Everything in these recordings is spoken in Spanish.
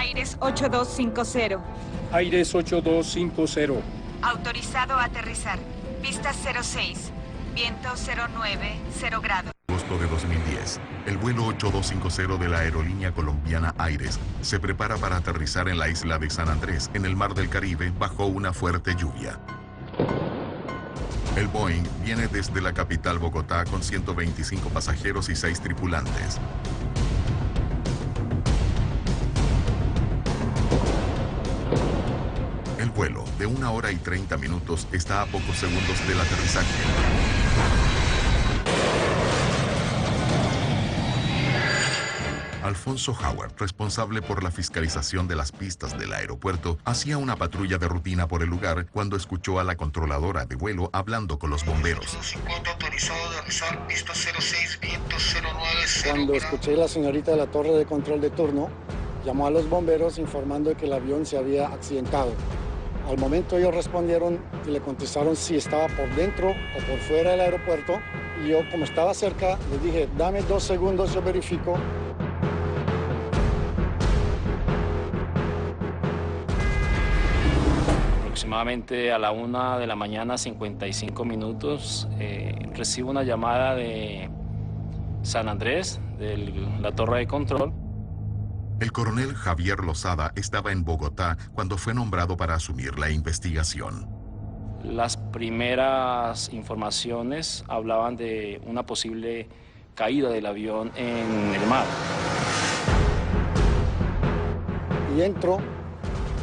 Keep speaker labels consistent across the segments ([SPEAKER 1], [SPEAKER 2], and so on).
[SPEAKER 1] Aires 8250.
[SPEAKER 2] Aires 8250.
[SPEAKER 1] Autorizado a aterrizar. Pista 06. Viento 09, 0 grados.
[SPEAKER 3] Agosto de 2010, el vuelo 8250 de la aerolínea colombiana Aires se prepara para aterrizar en la isla de San Andrés, en el Mar del Caribe, bajo una fuerte lluvia. El Boeing viene desde la capital Bogotá con 125 pasajeros y 6 tripulantes. El vuelo, de 1 hora y 30 minutos, está a pocos segundos del aterrizaje. Alfonso Howard, responsable por la fiscalización de las pistas del aeropuerto, hacía una patrulla de rutina por el lugar cuando escuchó a la controladora de vuelo hablando con los bomberos.
[SPEAKER 4] Cuando escuché a la señorita de la torre de control de turno, llamó a los bomberos informando de que el avión se había accidentado. Al momento ellos respondieron y le contestaron si estaba por dentro o por fuera del aeropuerto. Y yo, como estaba cerca, les dije, dame 2 segundos, yo verifico.
[SPEAKER 5] Aproximadamente a la 1 de la mañana, 55 minutos, recibo una llamada de San Andrés, de la torre de control.
[SPEAKER 3] El coronel Javier Lozada estaba en Bogotá cuando fue nombrado para asumir la investigación.
[SPEAKER 5] Las primeras informaciones hablaban de una posible caída del avión en el mar.
[SPEAKER 4] Y entro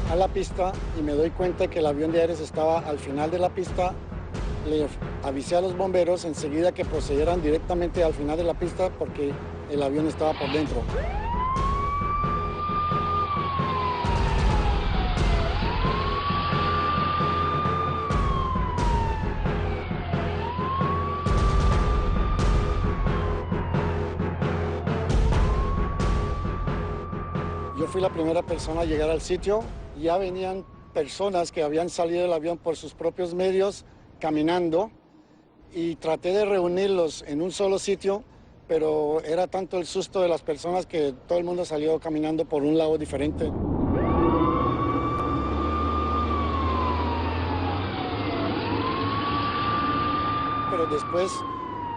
[SPEAKER 4] a la pista y me doy cuenta que el avión de Aires estaba al final de la pista. Le avisé a los bomberos enseguida que procedieran directamente al final de la pista porque el avión estaba por dentro. Yo fui la primera persona a llegar al sitio. Ya venían personas que habían salido del avión por sus propios medios, caminando, y traté de reunirlos en un solo sitio, pero era tanto el susto de las personas que todo el mundo salió caminando por un lado diferente. Pero después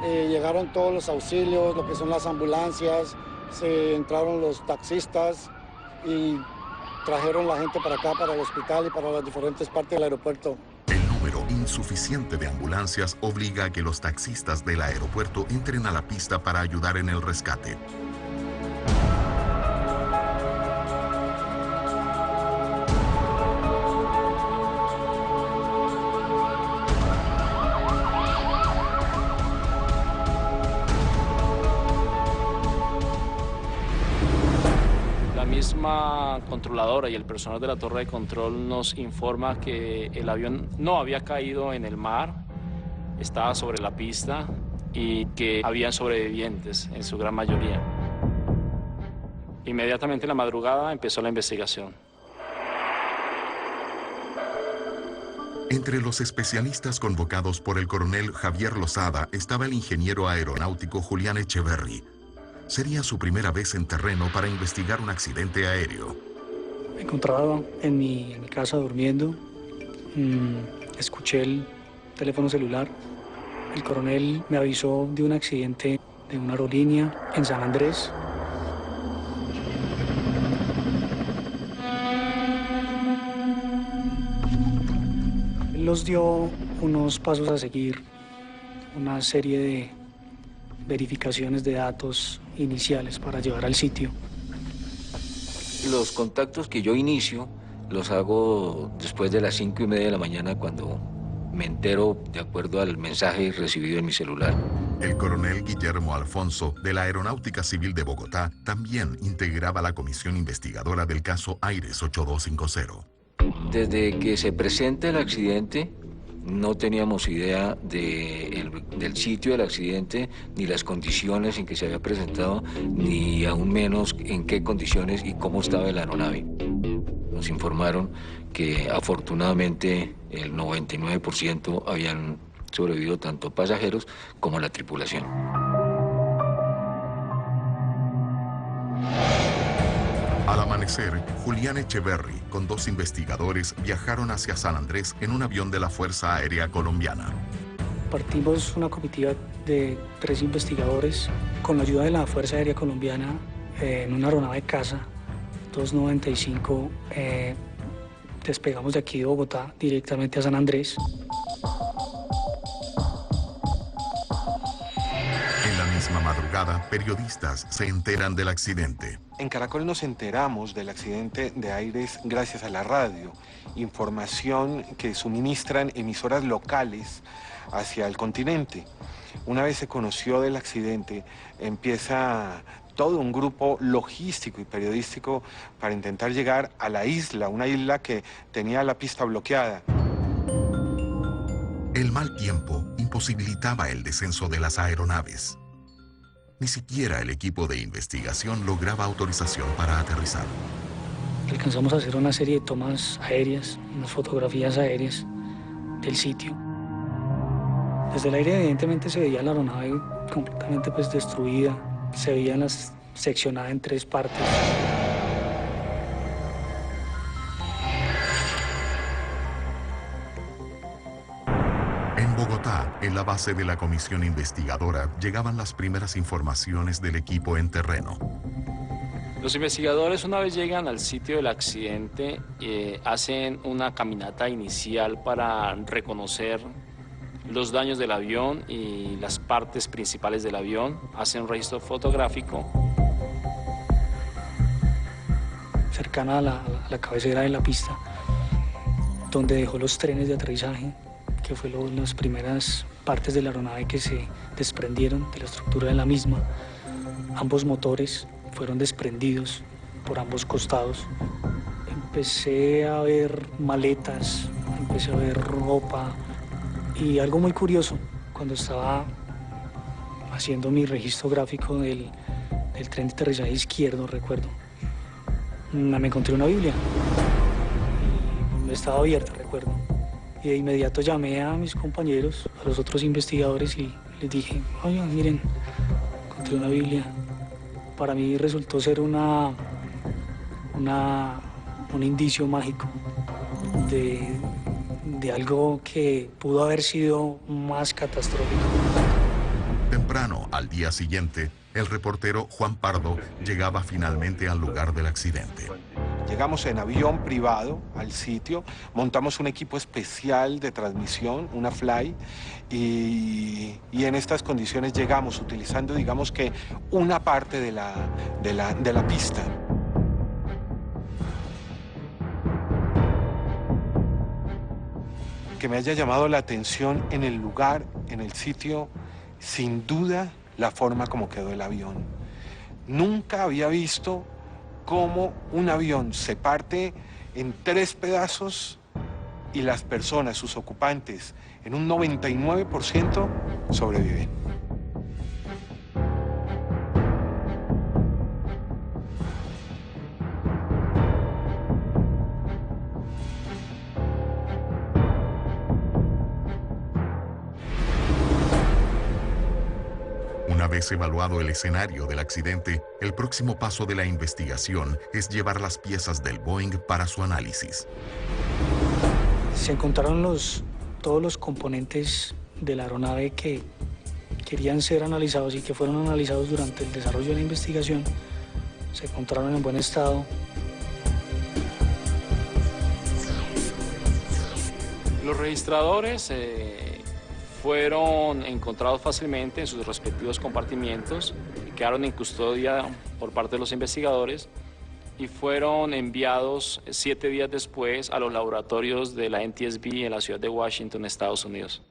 [SPEAKER 4] llegaron todos los auxilios, lo que son las ambulancias, se entraron los taxistas y trajeron la gente para acá, para el hospital y para las diferentes partes del aeropuerto.
[SPEAKER 3] El número insuficiente de ambulancias obliga a que los taxistas del aeropuerto entren a la pista para ayudar en el rescate.
[SPEAKER 5] La misma controladora y el personal de la torre de control nos informa que el avión no había caído en el mar, estaba sobre la pista y que habían sobrevivientes en su gran mayoría. Inmediatamente en la madrugada empezó la investigación.
[SPEAKER 3] Entre los especialistas convocados por el coronel Javier Lozada estaba el ingeniero aeronáutico Julián Echeverry. Sería su primera vez en terreno para investigar un accidente aéreo.
[SPEAKER 6] Me encontraba en mi casa durmiendo. Escuché el teléfono celular. El coronel me avisó de un accidente de una aerolínea en San Andrés. Él nos dio unos pasos a seguir, una serie de verificaciones de datos iniciales para llevar al sitio.
[SPEAKER 7] Los contactos que yo inicio los hago después de las 5:30 de la mañana cuando me entero de acuerdo al mensaje recibido en mi celular.
[SPEAKER 3] El coronel Guillermo Alfonso, de la Aeronáutica Civil de Bogotá, también integraba la comisión investigadora del caso Aires 8250.
[SPEAKER 7] Desde que se presenta el accidente, no teníamos idea del sitio del accidente, ni las condiciones en que se había presentado, ni aún menos en qué condiciones y cómo estaba la aeronave. Nos informaron que afortunadamente el 99% habían sobrevivido tanto pasajeros como la tripulación.
[SPEAKER 3] A la amanecer, Julián Echeverry, con 2 investigadores, viajaron hacia San Andrés en un avión de la Fuerza Aérea Colombiana.
[SPEAKER 6] Partimos una comitiva de 3 investigadores con la ayuda de la Fuerza Aérea Colombiana en una aeronave caza 295. Despegamos de aquí de Bogotá directamente a San Andrés.
[SPEAKER 3] En la misma madrugada, periodistas se enteran del accidente.
[SPEAKER 8] En Caracol nos enteramos del accidente de Aires gracias a la radio, información que suministran emisoras locales hacia el continente. Una vez se conoció del accidente, empieza todo un grupo logístico y periodístico para intentar llegar a la isla, una isla que tenía la pista bloqueada.
[SPEAKER 3] El mal tiempo imposibilitaba el descenso de las aeronaves. Ni siquiera el equipo de investigación lograba autorización para aterrizar.
[SPEAKER 6] Alcanzamos a hacer una serie de tomas aéreas, unas fotografías aéreas del sitio. Desde el aire evidentemente se veía la aeronave completamente destruida, se veía seccionada en 3 partes.
[SPEAKER 3] En Bogotá, en la base de la comisión investigadora, llegaban las primeras informaciones del equipo en terreno.
[SPEAKER 5] Los investigadores, una vez llegan al sitio del accidente, hacen una caminata inicial para reconocer los daños del avión y las partes principales del avión, hacen un registro fotográfico.
[SPEAKER 6] Cercana a la cabecera de la pista, donde dejó los trenes de aterrizaje, que fue las primeras partes de la aeronave que se desprendieron de la estructura de la misma. Ambos motores fueron desprendidos por ambos costados. Empecé a ver maletas, empecé a ver ropa. Y algo muy curioso, cuando estaba haciendo mi registro gráfico del tren de aterrizaje izquierdo, recuerdo, me encontré una Biblia. Y estaba abierta, recuerdo. Y de inmediato llamé a mis compañeros, a los otros investigadores, y les dije, oigan, miren, encontré una Biblia. Para mí resultó ser un indicio mágico de algo que pudo haber sido más catastrófico.
[SPEAKER 3] Temprano, al día siguiente, el reportero Juan Pardo llegaba finalmente al lugar del accidente.
[SPEAKER 8] Llegamos en avión privado al sitio, montamos un equipo especial de transmisión, una Fly, y en estas condiciones llegamos utilizando, digamos que, una parte de la pista. Que me haya llamado la atención en el lugar, en el sitio, sin duda, la forma como quedó el avión. Nunca había visto cómo un avión se parte en 3 pedazos y las personas, sus ocupantes, en un 99% sobreviven.
[SPEAKER 3] Una vez evaluado el escenario del accidente, el próximo paso de la investigación es llevar las piezas del Boeing para su análisis.
[SPEAKER 6] Se encontraron todos los componentes de la aeronave que querían ser analizados y que fueron analizados durante el desarrollo de la investigación. Se encontraron en buen estado.
[SPEAKER 5] Los registradores fueron encontrados fácilmente en sus respectivos compartimientos, quedaron en custodia por parte de los investigadores y fueron enviados 7 días después a los laboratorios de la NTSB en la ciudad de Washington, Estados Unidos.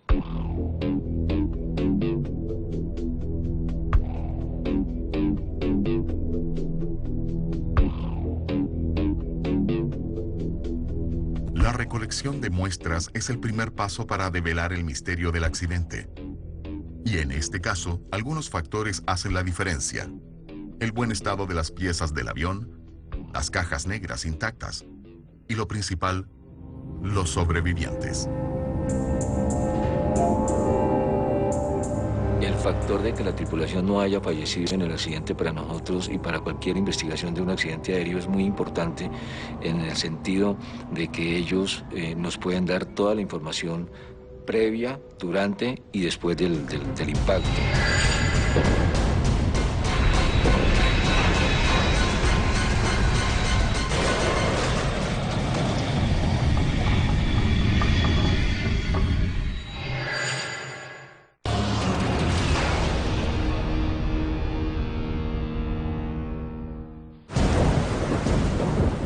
[SPEAKER 3] La recolección de muestras es el primer paso para develar el misterio del accidente. Y en este caso, algunos factores hacen la diferencia. El buen estado de las piezas del avión, las cajas negras intactas y, lo principal, los sobrevivientes.
[SPEAKER 7] El factor de que la tripulación no haya fallecido en el accidente para nosotros y para cualquier investigación de un accidente aéreo es muy importante en el sentido de que ellos nos pueden dar toda la información previa, durante y después del impacto.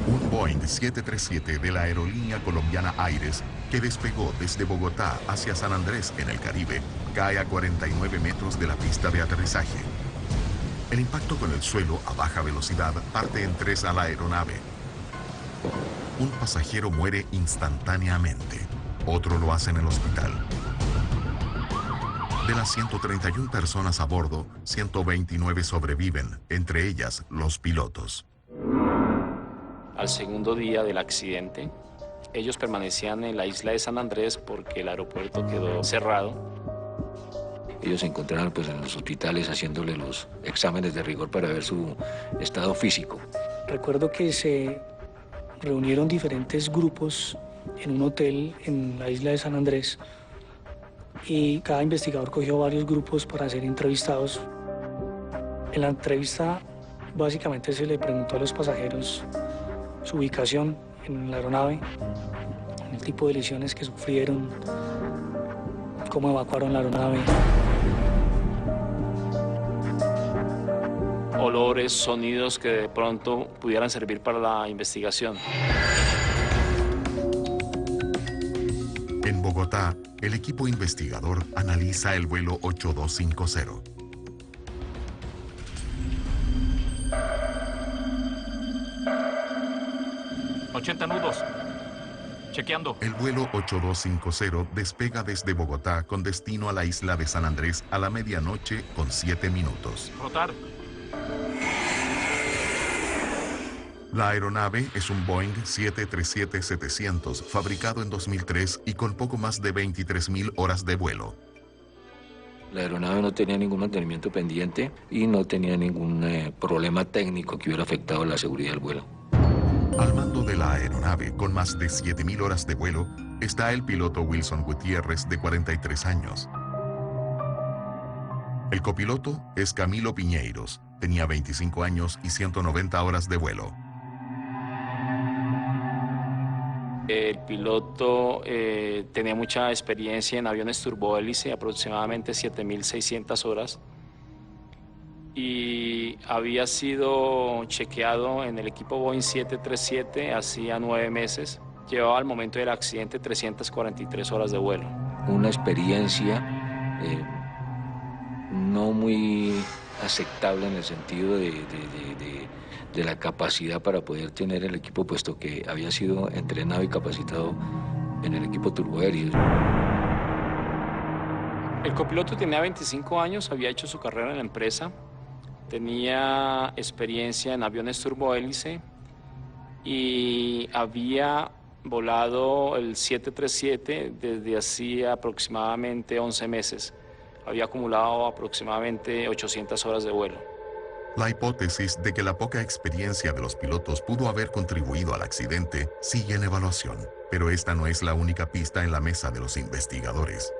[SPEAKER 3] Un Boeing 737 de la aerolínea colombiana Aires, que despegó desde Bogotá hacia San Andrés en el Caribe, cae a 49 metros de la pista de aterrizaje. El impacto con el suelo a baja velocidad parte en tres a la aeronave. Un pasajero muere instantáneamente, otro lo hace en el hospital. De las 131 personas a bordo, 129 sobreviven, entre ellas los pilotos.
[SPEAKER 5] Al segundo día del accidente, ellos permanecían en la isla de San Andrés porque el aeropuerto quedó cerrado.
[SPEAKER 7] Ellos se encontraron pues, en los hospitales haciéndole los exámenes de rigor para ver su estado físico.
[SPEAKER 6] Recuerdo que se reunieron diferentes grupos en un hotel en la isla de San Andrés y cada investigador cogió varios grupos para ser entrevistados. En la entrevista básicamente se le preguntó a los pasajeros su ubicación en la aeronave, el tipo de lesiones que sufrieron, cómo evacuaron la aeronave.
[SPEAKER 5] Olores, sonidos que de pronto pudieran servir para la investigación.
[SPEAKER 3] En Bogotá, el equipo investigador analiza el vuelo 8250.
[SPEAKER 9] 80 nudos. Chequeando.
[SPEAKER 3] El vuelo 8250 despega desde Bogotá con destino a la isla de San Andrés a la medianoche con 7 minutos.
[SPEAKER 9] Rotar.
[SPEAKER 3] La aeronave es un Boeing 737-700 fabricado en 2003 y con poco más de 23.000 horas de vuelo.
[SPEAKER 7] La aeronave no tenía ningún mantenimiento pendiente y no tenía ningún problema técnico que hubiera afectado la seguridad del vuelo.
[SPEAKER 3] Al mando de la aeronave, con más de 7.000 horas de vuelo, está el piloto Wilson Gutiérrez, de 43 años. El copiloto es Camilo Piñeiros, tenía 25 años y 190 horas de vuelo.
[SPEAKER 5] El piloto tenía mucha experiencia en aviones turbohélice, aproximadamente 7.600 horas. Y había sido chequeado en el equipo Boeing 737 hacía 9 meses. Llevaba al momento del accidente 343 horas de vuelo.
[SPEAKER 7] Una experiencia no muy aceptable en el sentido de la capacidad para poder tener el equipo, puesto que había sido entrenado y capacitado en el equipo turboaéreo.
[SPEAKER 5] El copiloto tenía 25 años, había hecho su carrera en la empresa. Tenía experiencia en aviones turbohélice y había volado el 737 desde hacía aproximadamente 11 meses. Había acumulado aproximadamente 800 horas de vuelo.
[SPEAKER 3] La hipótesis de que la poca experiencia de los pilotos pudo haber contribuido al accidente sigue en evaluación, pero esta no es la única pista en la mesa de los investigadores.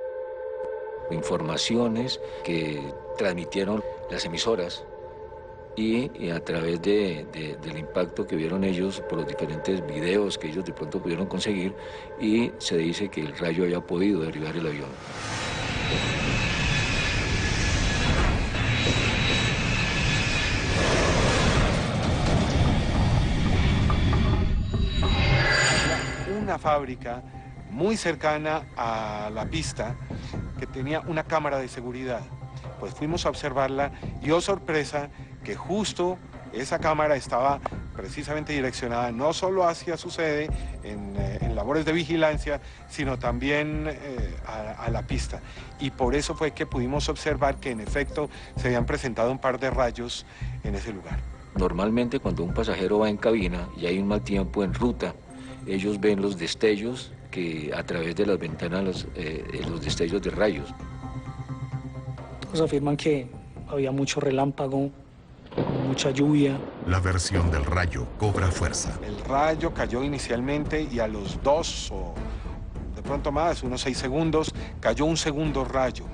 [SPEAKER 7] Informaciones que transmitieron las emisoras y a través del impacto que vieron ellos por los diferentes videos que ellos de pronto pudieron conseguir, y se dice que el rayo había podido derribar el avión.
[SPEAKER 8] Una fábrica muy cercana a la pista que tenía una cámara de seguridad. Pues fuimos a observarla y, oh sorpresa, que justo esa cámara estaba precisamente direccionada no solo hacia su sede en labores de vigilancia, sino también a la pista. Y por eso fue que pudimos observar que en efecto se habían presentado un par de rayos en ese lugar.
[SPEAKER 7] Normalmente cuando un pasajero va en cabina y hay un mal tiempo en ruta, ellos ven los destellos que a través de las ventanas, los destellos de rayos.
[SPEAKER 6] Otros afirman que había mucho relámpago, mucha lluvia.
[SPEAKER 3] La versión del rayo cobra fuerza.
[SPEAKER 8] El rayo cayó inicialmente y a los 2 o de pronto más, unos 6 segundos, cayó un segundo rayo.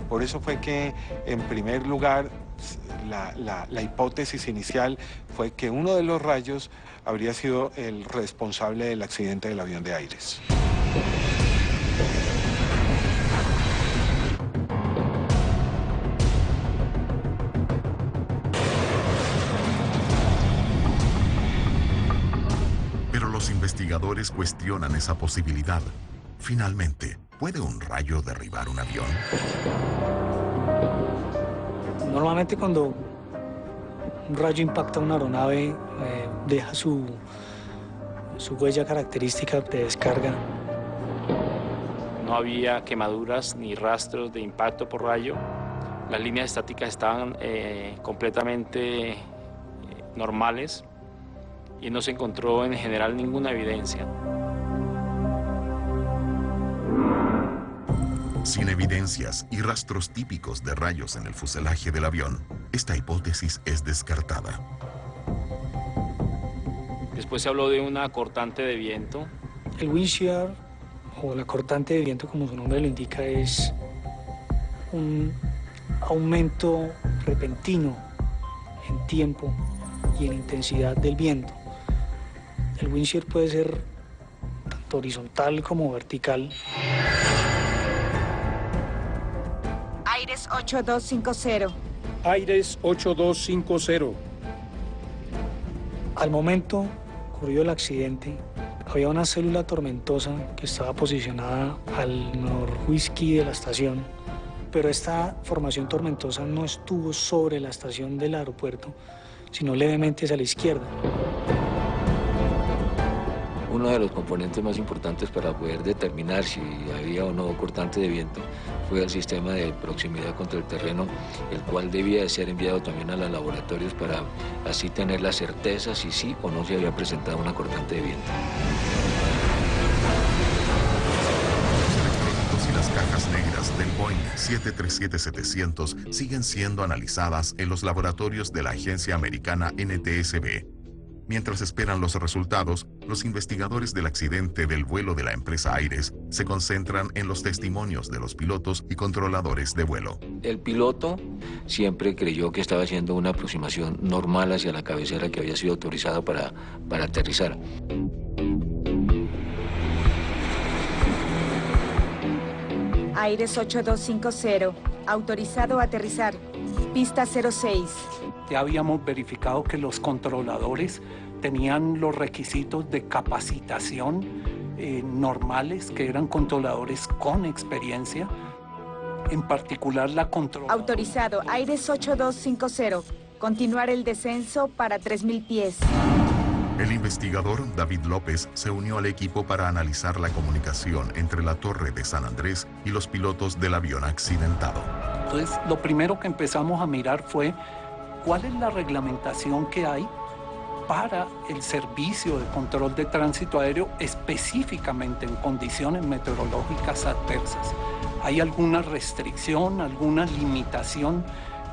[SPEAKER 8] Por eso fue que, en primer lugar, la hipótesis inicial fue que uno de los rayos habría sido el responsable del accidente del avión de Aires.
[SPEAKER 3] Pero los investigadores cuestionan esa posibilidad. Finalmente, ¿puede un rayo derribar un avión?
[SPEAKER 6] Normalmente cuando un rayo impacta una aeronave, deja su huella característica de descarga.
[SPEAKER 5] No había quemaduras ni rastros de impacto por rayo. Las líneas estáticas estaban completamente normales y no se encontró en general ninguna evidencia.
[SPEAKER 3] Sin evidencias y rastros típicos de rayos en el fuselaje del avión, esta hipótesis es descartada.
[SPEAKER 5] Después se habló de una cortante de viento.
[SPEAKER 6] El wind shear, o la cortante de viento, como su nombre lo indica, es un aumento repentino en tiempo y en intensidad del viento. El wind shear puede ser tanto horizontal como vertical.
[SPEAKER 1] Aires 8250.
[SPEAKER 2] Aires 8250.
[SPEAKER 6] Al momento ocurrido el accidente, había una célula tormentosa que estaba posicionada al norwhisky de la estación, pero esta formación tormentosa no estuvo sobre la estación del aeropuerto, sino levemente hacia la izquierda.
[SPEAKER 7] Uno de los componentes más importantes para poder determinar si había o no cortante de viento fue el sistema de proximidad contra el terreno, el cual debía de ser enviado también a los laboratorios para así tener la certeza si sí o no se había presentado una cortante de viento.
[SPEAKER 3] Los electrónicos y las cajas negras del Boeing 737-700 siguen siendo analizadas en los laboratorios de la agencia americana NTSB. Mientras esperan los resultados, los investigadores del accidente del vuelo de la empresa Aires se concentran en los testimonios de los pilotos y controladores de vuelo.
[SPEAKER 7] El piloto siempre creyó que estaba haciendo una aproximación normal hacia la cabecera que había sido autorizada para aterrizar.
[SPEAKER 1] Aires 8250. Autorizado a aterrizar. Pista 06.
[SPEAKER 10] Ya habíamos verificado que los controladores tenían los requisitos de capacitación normales, que eran controladores con experiencia, en particular la controladora.
[SPEAKER 1] Autorizado. Aires 8250. Continuar el descenso para 3000 pies.
[SPEAKER 3] El investigador David López se unió al equipo para analizar la comunicación entre la torre de San Andrés y los pilotos del avión accidentado.
[SPEAKER 10] Entonces, lo primero que empezamos a mirar fue cuál es la reglamentación que hay para el servicio de control de tránsito aéreo, específicamente en condiciones meteorológicas adversas. ¿Hay alguna restricción, alguna limitación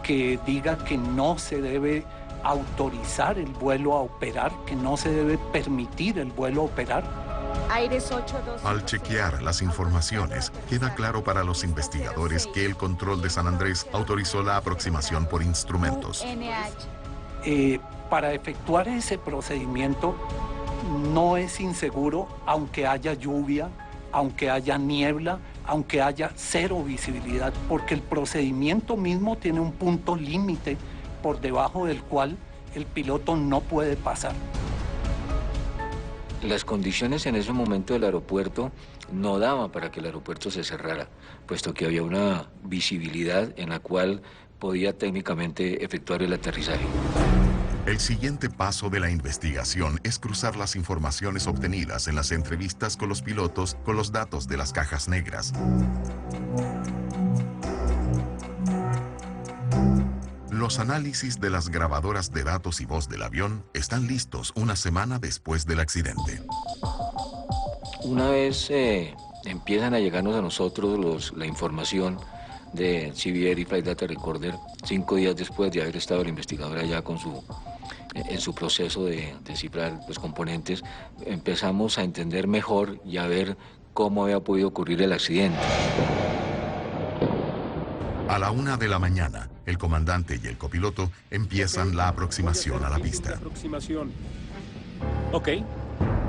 [SPEAKER 10] que diga que no se debe autorizar el vuelo a operar, que no se debe permitir el vuelo a operar?
[SPEAKER 1] Aires 8250.
[SPEAKER 3] Al chequear las informaciones, queda claro para los investigadores que el control de San Andrés autorizó la aproximación por instrumentos.
[SPEAKER 10] Para efectuar ese procedimiento no es inseguro, aunque haya lluvia, aunque haya niebla, aunque haya cero visibilidad, porque el procedimiento mismo tiene un punto límite por debajo del cual el piloto no puede pasar.
[SPEAKER 7] Las condiciones en ese momento del aeropuerto no daban para que el aeropuerto se cerrara, puesto que había una visibilidad en la cual podía técnicamente efectuar el aterrizaje.
[SPEAKER 3] El siguiente paso de la investigación es cruzar las informaciones obtenidas en las entrevistas con los pilotos con los datos de las cajas negras. Los análisis de las grabadoras de datos y voz del avión están listos una semana después del accidente.
[SPEAKER 7] Una vez empiezan a llegarnos a nosotros la información de CBR y Flight Data Recorder 5 días después de haber estado el investigador allá con en su proceso de descifrar los componentes. Empezamos a entender mejor y a ver cómo había podido ocurrir el accidente.
[SPEAKER 3] A la 1 de la mañana, el comandante y el copiloto empiezan la aproximación a la pista.
[SPEAKER 2] Ok.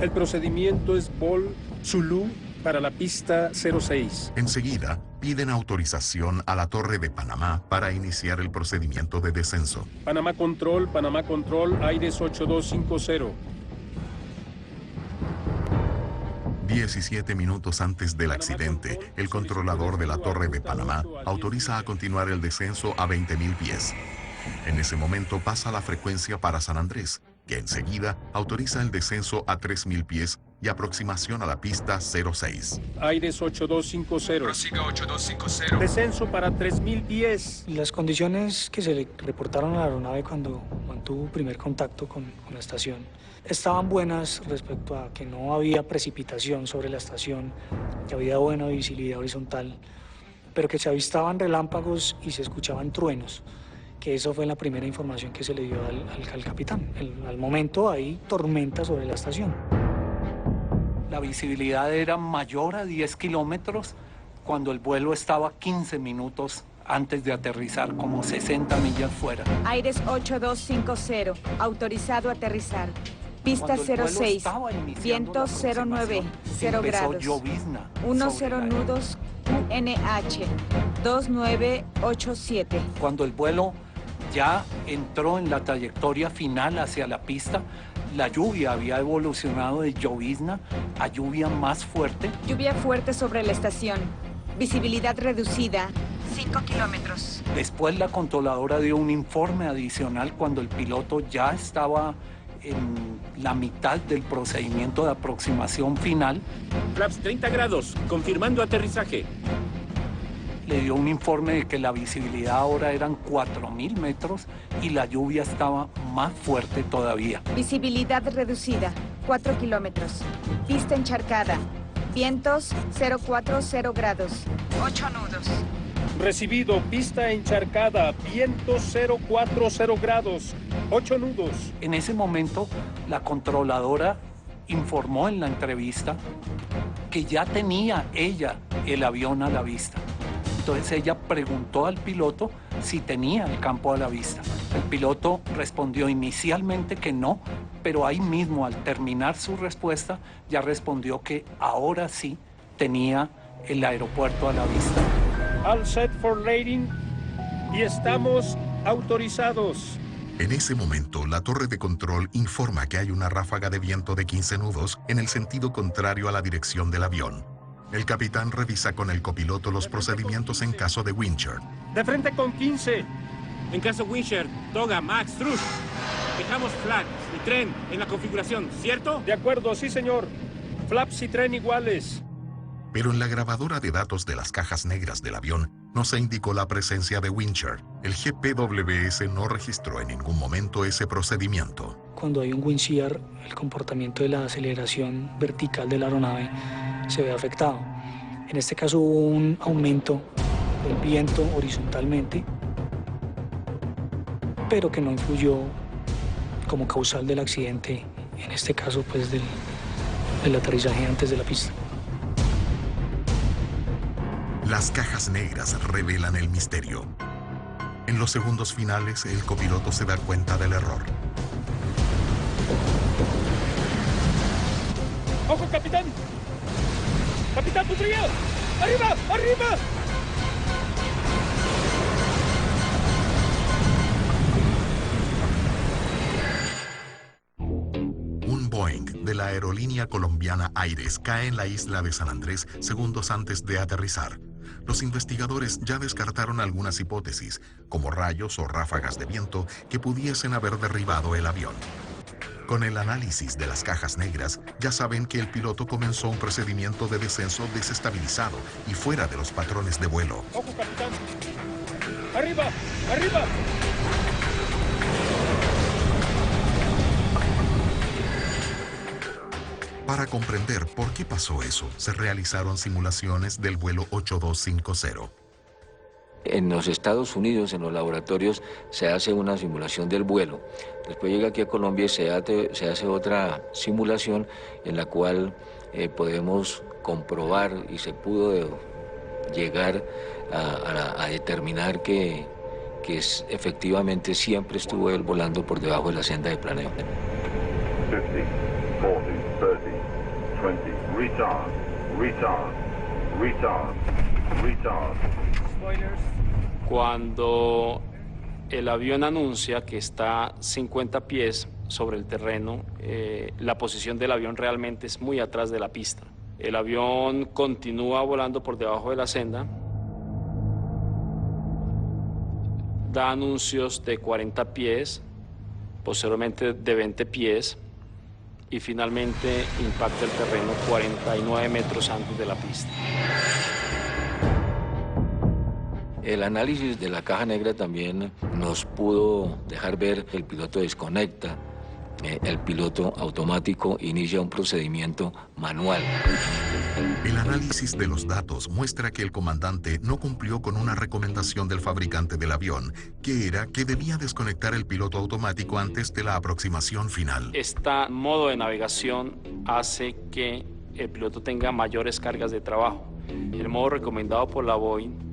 [SPEAKER 2] El procedimiento es Vol Zulu para la pista 06.
[SPEAKER 3] Enseguida, piden autorización a la Torre de Panamá para iniciar el procedimiento de descenso.
[SPEAKER 2] Panamá Control, Aires 8250.
[SPEAKER 3] 17 minutos antes del accidente, el controlador de la Torre de Panamá autoriza a continuar el descenso a 20.000 pies. En ese momento pasa la frecuencia para San Andrés, que enseguida autoriza el descenso a 3.000 pies y aproximación a la pista 06.
[SPEAKER 2] Aires 8250.
[SPEAKER 11] Prosiga 8250.
[SPEAKER 2] Descenso para 3.000 pies.
[SPEAKER 6] Las condiciones que se le reportaron a la aeronave cuando mantuvo primer contacto con la estación estaban buenas respecto a que no había precipitación sobre la estación, que había buena visibilidad horizontal, pero que se avistaban relámpagos y se escuchaban truenos, que eso fue la primera información que se le dio al capitán. Al momento hay tormenta sobre la estación.
[SPEAKER 10] La visibilidad era mayor a 10 kilómetros cuando el vuelo estaba 15 minutos antes de aterrizar, como 60 millas fuera.
[SPEAKER 1] Aires 8250, autorizado a aterrizar. Pista 06, viento 09, 0 grados. 10 nudos QNH, 2987.
[SPEAKER 10] Cuando el vuelo ya entró en la trayectoria final hacia la pista, la lluvia había evolucionado de llovizna a lluvia más fuerte.
[SPEAKER 1] Lluvia fuerte sobre la estación. Visibilidad reducida, 5 kilómetros.
[SPEAKER 10] Después la controladora dio un informe adicional cuando el piloto ya estaba en la mitad del procedimiento de aproximación final.
[SPEAKER 2] Flaps 30 grados, confirmando aterrizaje.
[SPEAKER 10] Le dio un informe de que la visibilidad ahora eran 4.000 metros y la lluvia estaba más fuerte todavía.
[SPEAKER 1] Visibilidad reducida, 4 kilómetros. Pista encharcada. Vientos 040 grados. 8 nudos.
[SPEAKER 2] Recibido, pista encharcada, viento 040 grados, 8 nudos.
[SPEAKER 10] En ese momento, la controladora informó en la entrevista que ya tenía ella el avión a la vista. Entonces ella preguntó al piloto si tenía el campo a la vista. El piloto respondió inicialmente que no, pero ahí mismo al terminar su respuesta ya respondió que ahora sí tenía el aeropuerto a la vista.
[SPEAKER 2] All set for landing y estamos autorizados.
[SPEAKER 3] En ese momento, la torre de control informa que hay una ráfaga de viento de 15 nudos en el sentido contrario a la dirección del avión. El capitán revisa con el copiloto los procedimientos en caso de Winchard.
[SPEAKER 2] De frente con 15.
[SPEAKER 12] En caso Winchard, toga, Max, Trush. Dejamos flaps y tren en la configuración, ¿cierto?
[SPEAKER 2] De acuerdo, sí, señor. Flaps y tren iguales.
[SPEAKER 3] Pero en la grabadora de datos de las cajas negras del avión no se indicó la presencia de Winchard. El GPWS no registró en ningún momento ese procedimiento.
[SPEAKER 6] Cuando hay un wind shear, el comportamiento de la aceleración vertical de la aeronave se ve afectado. En este caso hubo un aumento del viento horizontalmente, pero que no influyó como causal del accidente, en este caso pues del aterrizaje antes de la pista.
[SPEAKER 3] Las cajas negras revelan el misterio. En los segundos finales, el copiloto se da cuenta del error.
[SPEAKER 2] ¡Ojo, capitán! ¡Capitán Putría! ¡Arriba! ¡Arriba!
[SPEAKER 3] Un Boeing de la aerolínea colombiana Aires cae en la isla de San Andrés segundos antes de aterrizar. Los investigadores ya descartaron algunas hipótesis, como rayos o ráfagas de viento que pudiesen haber derribado el avión. Con el análisis de las cajas negras, ya saben que el piloto comenzó un procedimiento de descenso desestabilizado y fuera de los patrones de vuelo.
[SPEAKER 2] ¡Ojo, capitán! ¡Arriba! ¡Arriba!
[SPEAKER 3] Para comprender por qué pasó eso, se realizaron simulaciones del vuelo 8250.
[SPEAKER 7] En los Estados Unidos, en los laboratorios, se hace una simulación del vuelo. Después llega aquí a Colombia y se hace otra simulación en la cual podemos comprobar y se pudo llegar a determinar que efectivamente siempre estuvo él volando por debajo de la senda de planeo.
[SPEAKER 11] 50, 40, 30, 20, retard.
[SPEAKER 5] Cuando el avión anuncia que está 50 pies sobre el terreno, la posición del avión realmente es muy atrás de la pista. El avión continúa volando por debajo de la senda, da anuncios de 40 pies, posteriormente de 20 pies, y finalmente impacta el terreno 49 metros antes de la pista.
[SPEAKER 7] El análisis de la caja negra también nos pudo dejar ver que el piloto desconecta, el piloto automático inicia un procedimiento manual.
[SPEAKER 3] El análisis de los datos muestra que el comandante no cumplió con una recomendación del fabricante del avión, que era que debía desconectar el piloto automático antes de la aproximación final.
[SPEAKER 5] Este modo de navegación hace que el piloto tenga mayores cargas de trabajo. El modo recomendado por la Boeing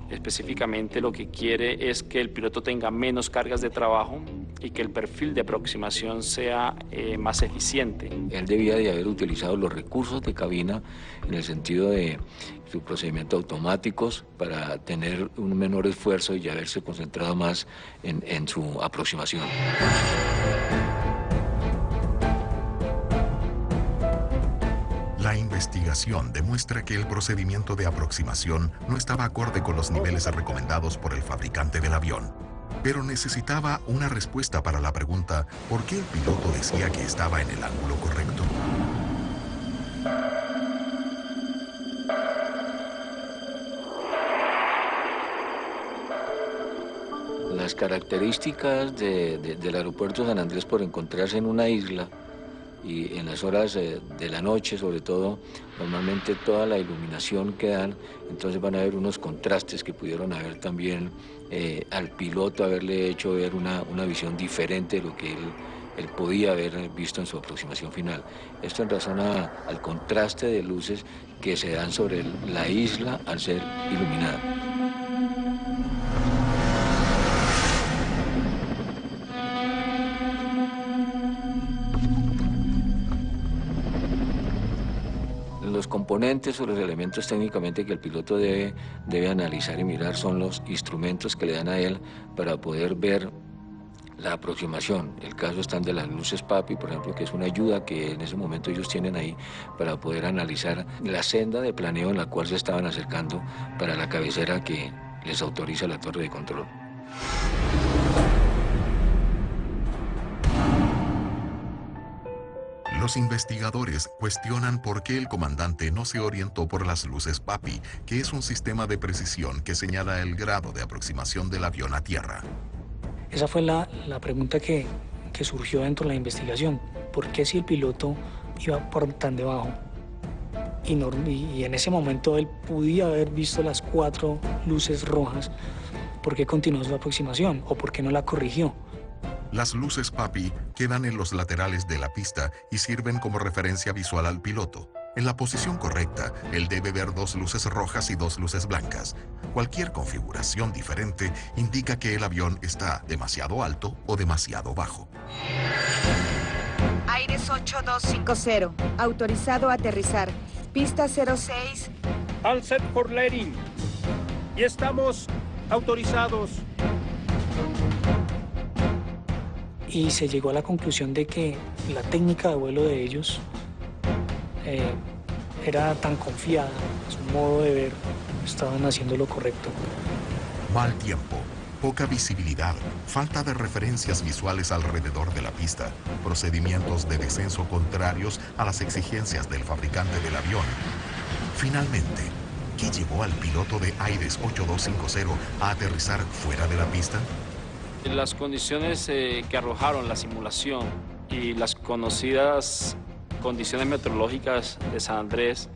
[SPEAKER 5] específicamente lo que quiere es que el piloto tenga menos cargas de trabajo y que el perfil de aproximación sea más eficiente.
[SPEAKER 7] Él debía de haber utilizado los recursos de cabina en el sentido de sus procedimientos automáticos para tener un menor esfuerzo y haberse concentrado más en su aproximación.
[SPEAKER 3] La investigación demuestra que el procedimiento de aproximación no estaba acorde con los niveles recomendados por el fabricante del avión, pero necesitaba una respuesta para la pregunta ¿por qué el piloto decía que estaba en el ángulo correcto?
[SPEAKER 7] Las características del aeropuerto de San Andrés por encontrarse en una isla y en las horas de la noche, sobre todo, normalmente toda la iluminación que dan, entonces van a haber unos contrastes que pudieron haber también al piloto haberle hecho ver una visión diferente de lo que él podía haber visto en su aproximación final. Esto en razón al contraste de luces que se dan sobre la isla al ser iluminada. Los componentes o los elementos técnicamente que el piloto debe analizar y mirar son los instrumentos que le dan a él para poder ver la aproximación. El caso están de las luces PAPI, por ejemplo, que es una ayuda que en ese momento ellos tienen ahí para poder analizar la senda de planeo en la cual se estaban acercando para la cabecera que les autoriza la torre de control.
[SPEAKER 3] Los investigadores cuestionan por qué el comandante no se orientó por las luces PAPI, que es un sistema de precisión que señala el grado de aproximación del avión a tierra.
[SPEAKER 6] Esa fue la pregunta que surgió dentro de la investigación. ¿Por qué si el piloto iba por tan debajo y en ese momento él podía haber visto las 4 luces rojas, por qué continuó su aproximación o por qué no la corrigió?
[SPEAKER 3] Las luces PAPI quedan en los laterales de la pista y sirven como referencia visual al piloto. En la posición correcta, él debe ver 2 luces rojas y 2 luces blancas. Cualquier configuración diferente indica que el avión está demasiado alto o demasiado bajo.
[SPEAKER 1] Aires 8250, autorizado a aterrizar. Pista 06.
[SPEAKER 2] All set for landing. Y estamos autorizados.
[SPEAKER 6] Y se llegó a la conclusión de que la técnica de vuelo de ellos era tan confiada, su modo de ver, estaban haciendo lo correcto.
[SPEAKER 3] Mal tiempo, poca visibilidad, falta de referencias visuales alrededor de la pista, procedimientos de descenso contrarios a las exigencias del fabricante del avión. Finalmente, ¿qué llevó al piloto de Aires 8250 a aterrizar fuera de la pista?
[SPEAKER 5] Las condiciones que arrojaron la simulación y las conocidas condiciones meteorológicas de San Andrés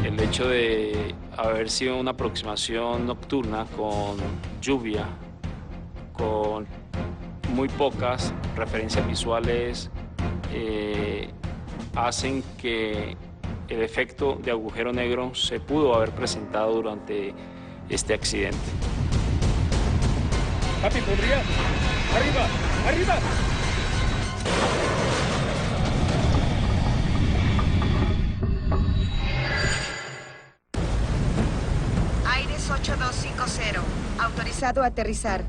[SPEAKER 5] El hecho de haber sido una aproximación nocturna con lluvia, con muy pocas referencias visuales, hacen que el efecto de agujero negro se pudo haber presentado durante este accidente.
[SPEAKER 2] Papi, ¿podría? ¡Arriba! ¡Arriba!
[SPEAKER 1] Aires 8250. Autorizado a aterrizar.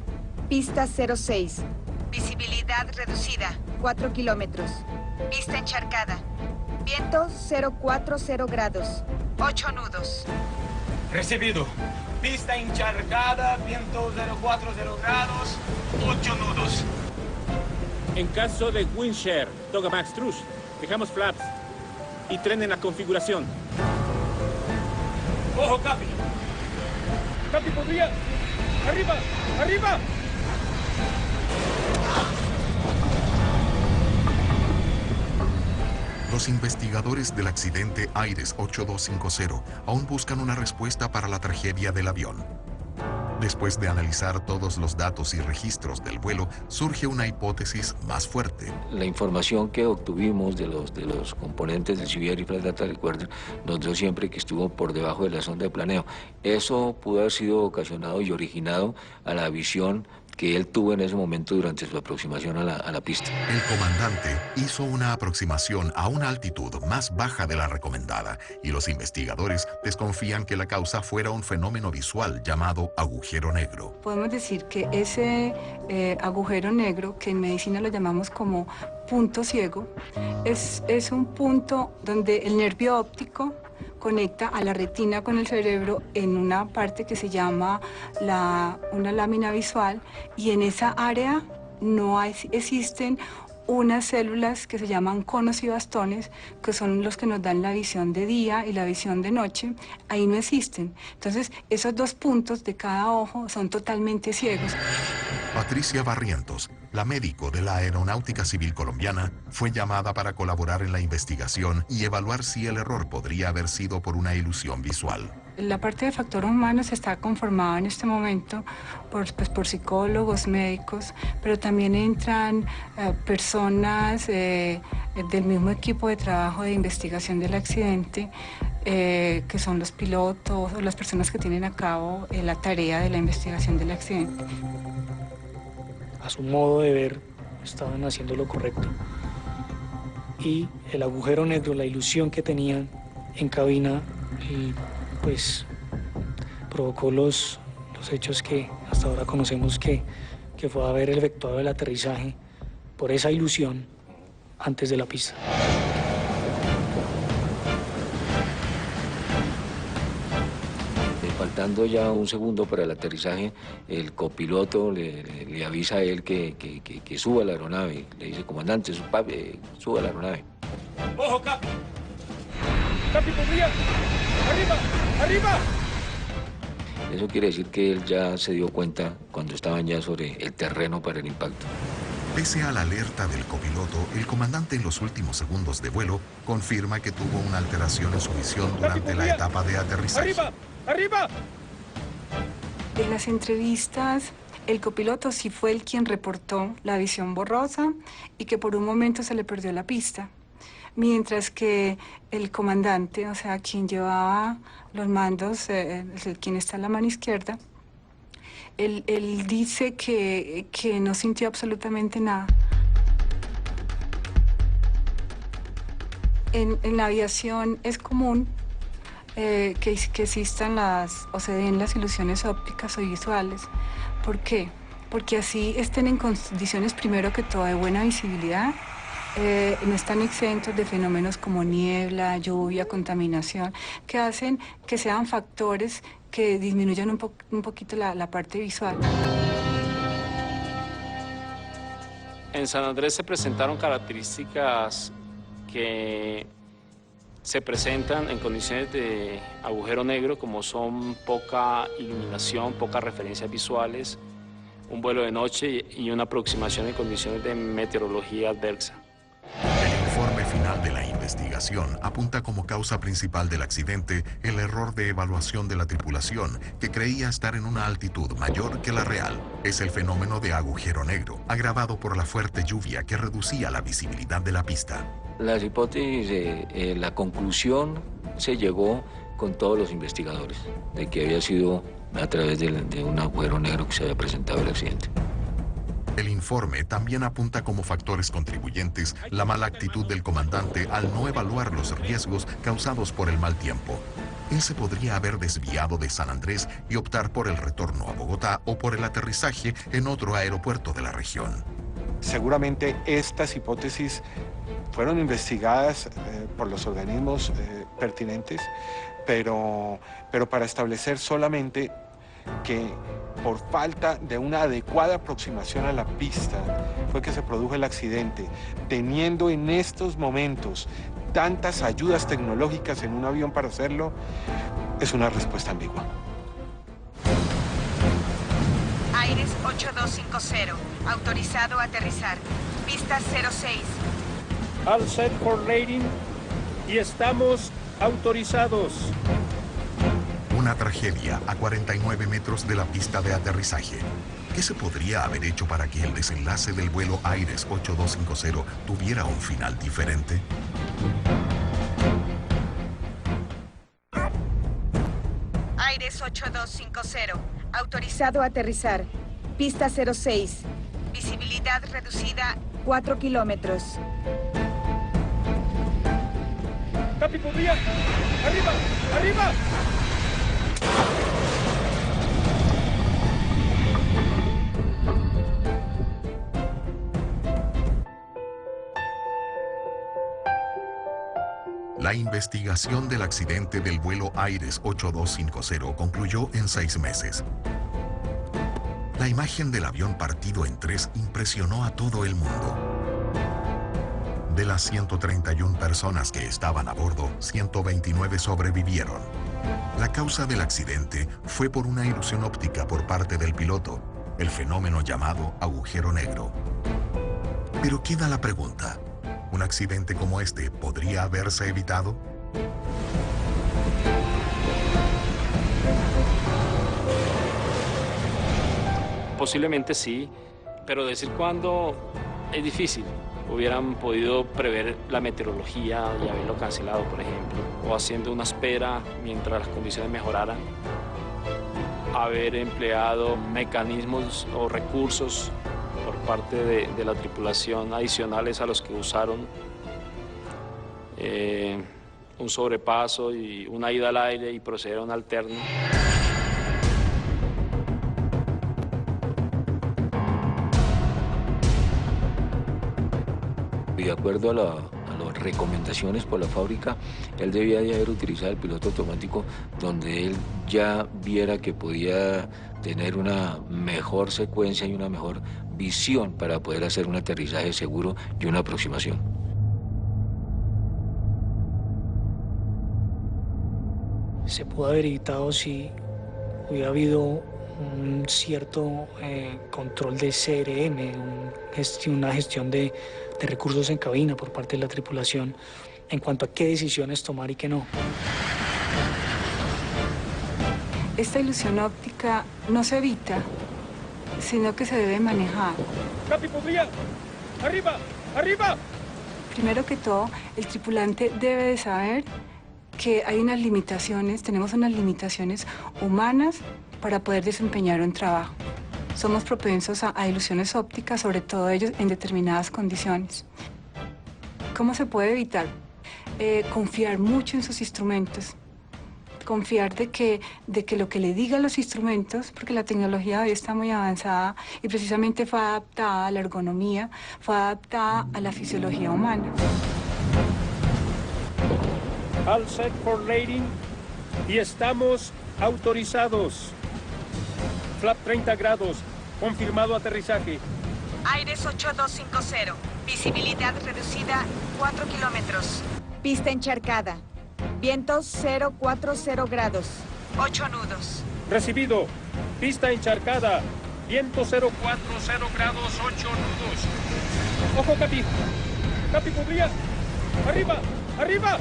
[SPEAKER 1] Pista 06. Visibilidad reducida. 4 kilómetros. Pista encharcada. Viento 040 grados. 8 nudos.
[SPEAKER 12] Recibido. Pista encharcada, viento 040 grados, 8 nudos. En caso de wind shear, Toga Max Trush, dejamos flaps y tren en la configuración. ¡Ojo, Capi!
[SPEAKER 2] ¡Capi, podría! ¡Arriba! ¡Arriba!
[SPEAKER 3] Los investigadores del accidente Aires 8250 aún buscan una respuesta para la tragedia del avión. Después de analizar todos los datos y registros del vuelo, surge una hipótesis más fuerte.
[SPEAKER 7] La información que obtuvimos de los componentes del CBR y Flight Data Recorder nos dio siempre que estuvo por debajo de la sonda de planeo. Eso pudo haber sido ocasionado y originado a la visión que él tuvo en ese momento durante su aproximación a la pista.
[SPEAKER 3] El comandante hizo una aproximación a una altitud más baja de la recomendada y los investigadores desconfían que la causa fuera un fenómeno visual llamado agujero negro.
[SPEAKER 13] Podemos decir que ese agujero negro, que en medicina lo llamamos como punto ciego, es un punto donde el nervio óptico conecta a la retina con el cerebro en una parte que se llama una lámina visual, y en esa área no existen unas células que se llaman conos y bastones, que son los que nos dan la visión de día y la visión de noche. Ahí no existen. Entonces, esos dos puntos de cada ojo son totalmente ciegos.
[SPEAKER 3] Patricia Barrientos, la médico de la Aeronáutica Civil Colombiana, fue llamada para colaborar en la investigación y evaluar si el error podría haber sido por una ilusión visual.
[SPEAKER 13] La parte de factor humano se está conformada en este momento por psicólogos, médicos, pero también entran personas del mismo equipo de trabajo de investigación del accidente, que son los pilotos o las personas que tienen a cabo la tarea de la investigación del accidente.
[SPEAKER 6] A su modo de ver, estaban haciendo lo correcto. Y el agujero negro, la ilusión que tenían en cabina, pues provocó los hechos que hasta ahora conocemos que fue haber efectuado el aterrizaje por esa ilusión antes de la pista.
[SPEAKER 7] Faltando ya un segundo para el aterrizaje, el copiloto le avisa a él que suba a la aeronave. Le dice: comandante, suba a la aeronave.
[SPEAKER 12] ¡Ojo, Capi!
[SPEAKER 2] ¡Capi, podría! ¡Arriba! ¡Arriba!
[SPEAKER 7] Eso quiere decir que él ya se dio cuenta cuando estaban ya sobre el terreno para el impacto.
[SPEAKER 3] Pese a la alerta del copiloto, el comandante en los últimos segundos de vuelo confirma que tuvo una alteración en su visión durante la etapa de aterrizaje.
[SPEAKER 2] ¡Arriba! ¡Arriba!
[SPEAKER 13] En las entrevistas, el copiloto sí fue el quien reportó la visión borrosa y que por un momento se le perdió la pista. Mientras que el comandante, o sea, quien llevaba los mandos, quien está a la mano izquierda, él dice que no sintió absolutamente nada. En la aviación es común que existan o se den las ilusiones ópticas o visuales. ¿Por qué? Porque así estén en condiciones, primero que todo, de buena visibilidad. No están exentos de fenómenos como niebla, lluvia, contaminación, que hacen que sean factores que disminuyan un poquito la parte visual.
[SPEAKER 5] En San Andrés se presentaron características que se presentan en condiciones de agujero negro, como son poca iluminación, pocas referencias visuales, un vuelo de noche y una aproximación en condiciones de meteorología adversa.
[SPEAKER 3] El informe final de la investigación investigación apunta como causa principal del accidente el error de evaluación de la tripulación, que creía estar en una altitud mayor que la real. Es el fenómeno de agujero negro, agravado por la fuerte lluvia que reducía la visibilidad de la pista.
[SPEAKER 7] Las hipótesis, la conclusión se llegó con todos los investigadores, de que había sido a través de un agujero negro que se había presentado el accidente.
[SPEAKER 3] El informe también apunta como factores contribuyentes la mala actitud del comandante al no evaluar los riesgos causados por el mal tiempo. Él se podría haber desviado de San Andrés y optar por el retorno a Bogotá o por el aterrizaje en otro aeropuerto de la región.
[SPEAKER 8] Seguramente estas hipótesis fueron investigadas por los organismos pertinentes, pero para establecer solamente que por falta de una adecuada aproximación a la pista fue que se produjo el accidente, teniendo en estos momentos tantas ayudas tecnológicas en un avión para hacerlo, es una respuesta ambigua.
[SPEAKER 1] Aires 8250, autorizado a aterrizar. Pista 06.
[SPEAKER 2] All set for landing y estamos autorizados.
[SPEAKER 3] Una tragedia a 49 metros de la pista de aterrizaje. ¿Qué se podría haber hecho para que el desenlace del vuelo Aires 8250 tuviera un final diferente?
[SPEAKER 1] Aires 8250, autorizado a aterrizar. Pista 06. Visibilidad reducida 4 kilómetros.
[SPEAKER 2] ¡Capi, podría! ¡Arriba! ¡Arriba!
[SPEAKER 3] La investigación del accidente del vuelo Aires 8250 concluyó en 6 meses. La imagen del avión partido en 3 impresionó a todo el mundo. De las 131 personas que estaban a bordo, 129 sobrevivieron. La causa del accidente fue por una ilusión óptica por parte del piloto, el fenómeno llamado agujero negro. Pero queda la pregunta: ¿un accidente como este podría haberse evitado?
[SPEAKER 5] Posiblemente sí, pero decir cuándo es difícil. Hubieran podido prever la meteorología y haberlo cancelado, por ejemplo, o haciendo una espera mientras las condiciones mejoraran. Haber empleado mecanismos o recursos por parte de la tripulación adicionales a los que usaron, un sobrepaso y una ida al aire y proceder a un alterno.
[SPEAKER 7] De acuerdo a las recomendaciones por la fábrica, él debía de haber utilizado el piloto automático donde él ya viera que podía tener una mejor secuencia y una mejor visión para poder hacer un aterrizaje seguro y una aproximación.
[SPEAKER 6] Se pudo haber evitado si hubiera habido un cierto control de CRM, una gestión de recursos en cabina por parte de la tripulación en cuanto a qué decisiones tomar y qué no.
[SPEAKER 13] Esta ilusión óptica no se evita, sino que se debe manejar.
[SPEAKER 2] ¡Capi, podría! ¡Arriba! ¡Arriba!
[SPEAKER 13] Primero que todo, el tripulante debe de saber que hay unas limitaciones, tenemos unas limitaciones humanas para poder desempeñar un trabajo. Somos propensos a ilusiones ópticas, sobre todo ellos en determinadas condiciones. ¿Cómo se puede evitar? Confiar mucho en sus instrumentos. Confiar de que lo que le digan los instrumentos, porque la tecnología hoy está muy avanzada y precisamente fue adaptada a la ergonomía, fue adaptada a la fisiología humana.
[SPEAKER 2] All set for landing y estamos autorizados. Flap 30 grados, confirmado aterrizaje.
[SPEAKER 1] Aires 8250, visibilidad reducida 4 kilómetros. Pista encharcada, vientos 040 grados, 8 nudos.
[SPEAKER 2] Recibido, pista encharcada, viento 040 grados, 8 nudos. Ojo, Capi. Capi, podría. Arriba, ¡Arriba!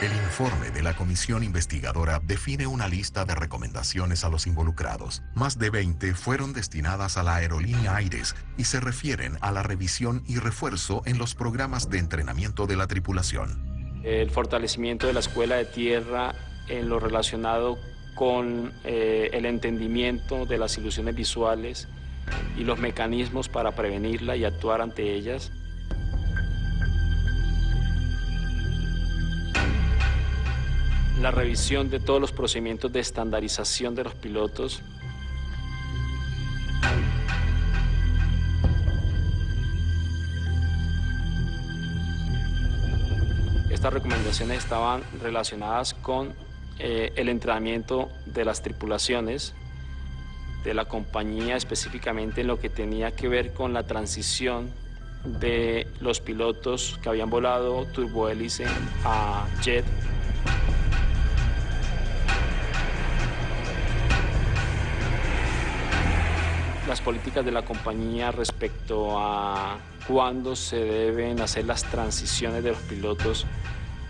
[SPEAKER 3] El informe de la comisión investigadora define una lista de recomendaciones a los involucrados. Más de 20 fueron destinadas a la aerolínea Aires y se refieren a la revisión y refuerzo en los programas de entrenamiento de la tripulación.
[SPEAKER 5] El fortalecimiento de la escuela de tierra en lo relacionado con el entendimiento de las ilusiones visuales y los mecanismos para prevenirla y actuar ante ellas. La revisión de todos los procedimientos de estandarización de los pilotos. Estas recomendaciones estaban relacionadas con el entrenamiento de las tripulaciones, de la compañía, específicamente en lo que tenía que ver con la transición de los pilotos que habían volado turbohélice a jet. Las políticas de la compañía respecto a cuándo se deben hacer las transiciones de los pilotos,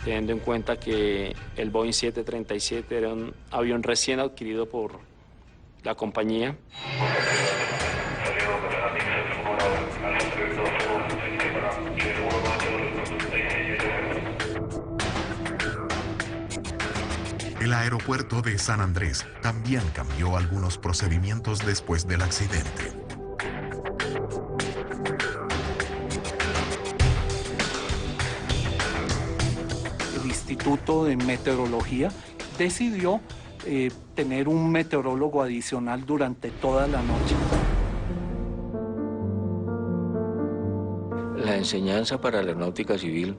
[SPEAKER 5] teniendo en cuenta que el Boeing 737 era un avión recién adquirido por la compañía.
[SPEAKER 3] El aeropuerto de San Andrés también cambió algunos procedimientos después del accidente.
[SPEAKER 10] El Instituto de Meteorología decidió tener un meteorólogo adicional durante toda la noche.
[SPEAKER 7] La enseñanza para la aeronáutica civil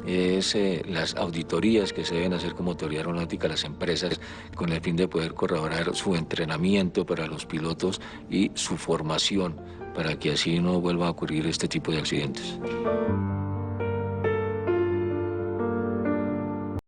[SPEAKER 7] es las auditorías que se deben hacer como teoría aeronáutica a las empresas con el fin de poder corroborar su entrenamiento para los pilotos y su formación para que así no vuelva a ocurrir este tipo de accidentes.